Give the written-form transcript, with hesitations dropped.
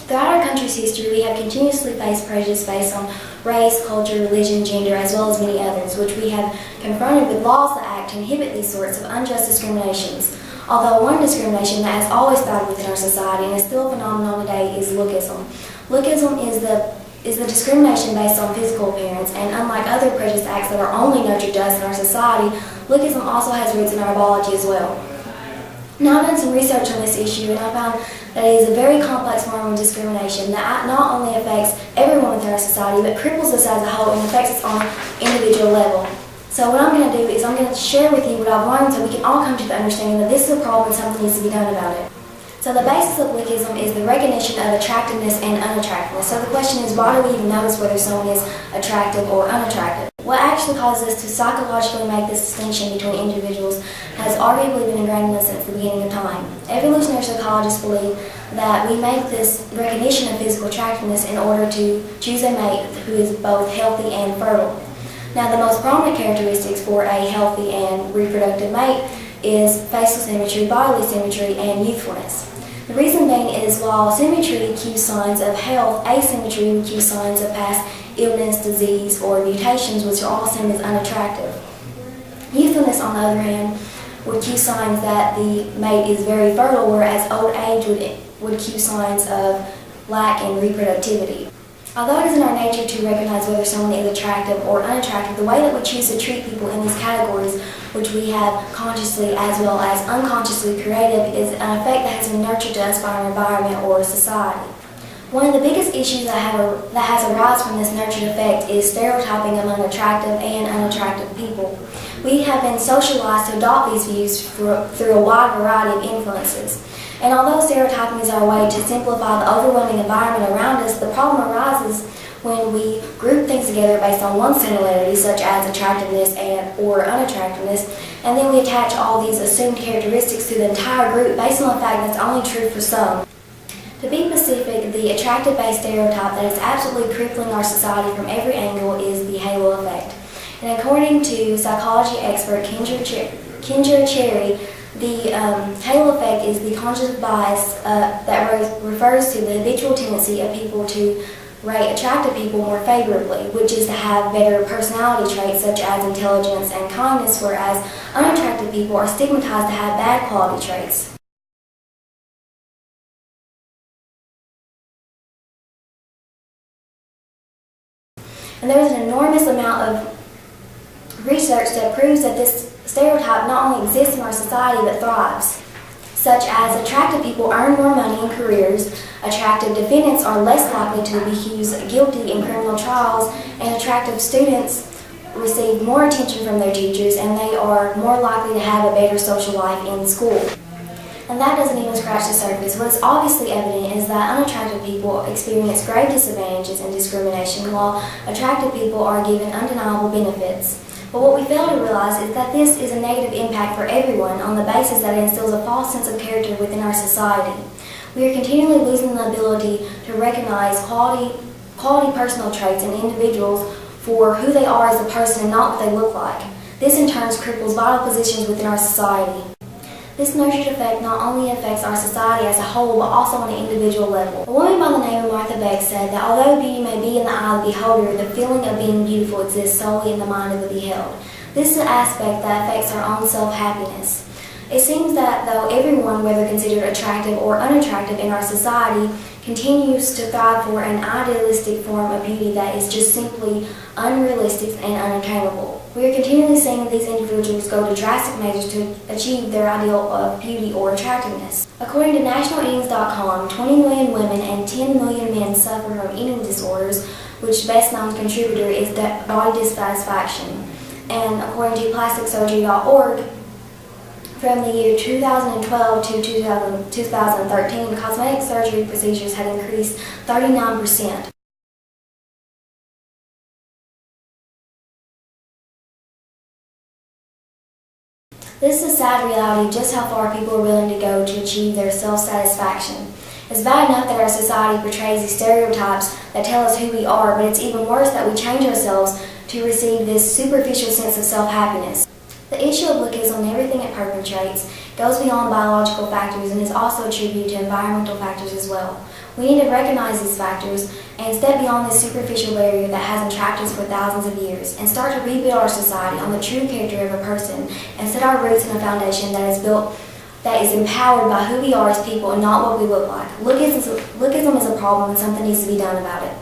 Throughout our country's history, we have continuously faced prejudice based on race, culture, religion, gender, as well as many others, which we have confronted with laws that act to inhibit these sorts of unjust discriminations. Although one discrimination that has always thrived within our society and is still a phenomenon today is lookism. Lookism is the discrimination based on physical appearance, and unlike other prejudice acts that are only nurtured to us in our society, lookism also has roots in our biology as well. Now I've done some research on this issue, and I found that it is a very complex form of discrimination that not only affects everyone within our society, but cripples us as a whole and affects us on an individual level. So what I'm going to do is I'm going to share with you what I've learned so we can all come to the understanding that this is a problem and something needs to be done about it. So the basis of lookism is the recognition of attractiveness and unattractiveness. So the question is, why do we even notice whether someone is attractive or unattractive? What actually causes us to psychologically make this distinction between individuals has arguably been ingrained in us since the beginning of time. Evolutionary psychologists believe that we make this recognition of physical attractiveness in order to choose a mate who is both healthy and fertile. Now, the most prominent characteristics for a healthy and reproductive mate is facial symmetry, bodily symmetry, and youthfulness. The reason being is while symmetry cues signs of health, asymmetry would cue signs of past illness, disease, or mutations, which are all seen as unattractive. Youthfulness, on the other hand, would cue signs that the mate is very fertile, whereas old age would cue signs of lack in reproductivity. Although it is in our nature to recognize whether someone is attractive or unattractive, the way that we choose to treat people in these categories, which we have consciously as well as unconsciously created, is an effect that has been nurtured to us by our environment or society. One of the biggest issues that has arisen from this nurtured effect is stereotyping among attractive and unattractive people. We have been socialized to adopt these views through a wide variety of influences. And although stereotyping is our way to simplify the overwhelming environment around us, the problem arises when we group things together based on one similarity, such as attractiveness or unattractiveness, and then we attach all these assumed characteristics to the entire group based on the fact that's only true for some. To be specific, the attractive-based stereotype that is absolutely crippling our society from every angle is the halo effect. And according to psychology expert Kendra Cherry, the halo effect is the conscious bias that refers to the habitual tendency of people to rate attractive people more favorably, which is to have better personality traits such as intelligence and kindness, whereas unattractive people are stigmatized to have bad quality traits. And there is an enormous amount of research that proves that this stereotype not only exists in our society but thrives, such as attractive people earn more money in careers, attractive defendants are less likely to be accused guilty in criminal trials, and attractive students receive more attention from their teachers, and they are more likely to have a better social life in school. And that doesn't even scratch the surface. What is obviously evident is that unattractive people experience grave disadvantages and discrimination, while attractive people are given undeniable benefits. But what we fail to realize is that this is a negative impact for everyone on the basis that it instills a false sense of character within our society. We are continually losing the ability to recognize quality personal traits in individuals for who they are as a person and not what they look like. This in turn cripples vital positions within our society. This nurtured effect not only affects our society as a whole, but also on an individual level. A woman by the name of Martha Beck said that although beauty may be in the eye of the beholder, the feeling of being beautiful exists solely in the mind of the beheld. This is an aspect that affects our own self-happiness. It seems that though everyone, whether considered attractive or unattractive in our society, continues to thrive for an idealistic form of beauty that is just simply unrealistic and unattainable. We are continually seeing that these individuals go to drastic measures to achieve their ideal of beauty or attractiveness. According to NationalEatings.com, 20 million women and 10 million men suffer from eating disorders, which best known contributor is body dissatisfaction. And according to PlasticSurgery.org, from the year 2012 to 2013, cosmetic surgery procedures had increased 39%. This is a sad reality of just how far people are willing to go to achieve their self-satisfaction. It's bad enough that our society portrays these stereotypes that tell us who we are, but it's even worse that we change ourselves to receive this superficial sense of self-happiness. The issue of lookism and everything it perpetrates goes beyond biological factors and is also attributed to environmental factors as well. We need to recognize these factors and step beyond this superficial barrier that has entrapped us for thousands of years and start to rebuild our society on the true character of a person and set our roots in a foundation that is empowered by who we are as people and not what we look like. Lookism is a problem and something needs to be done about it.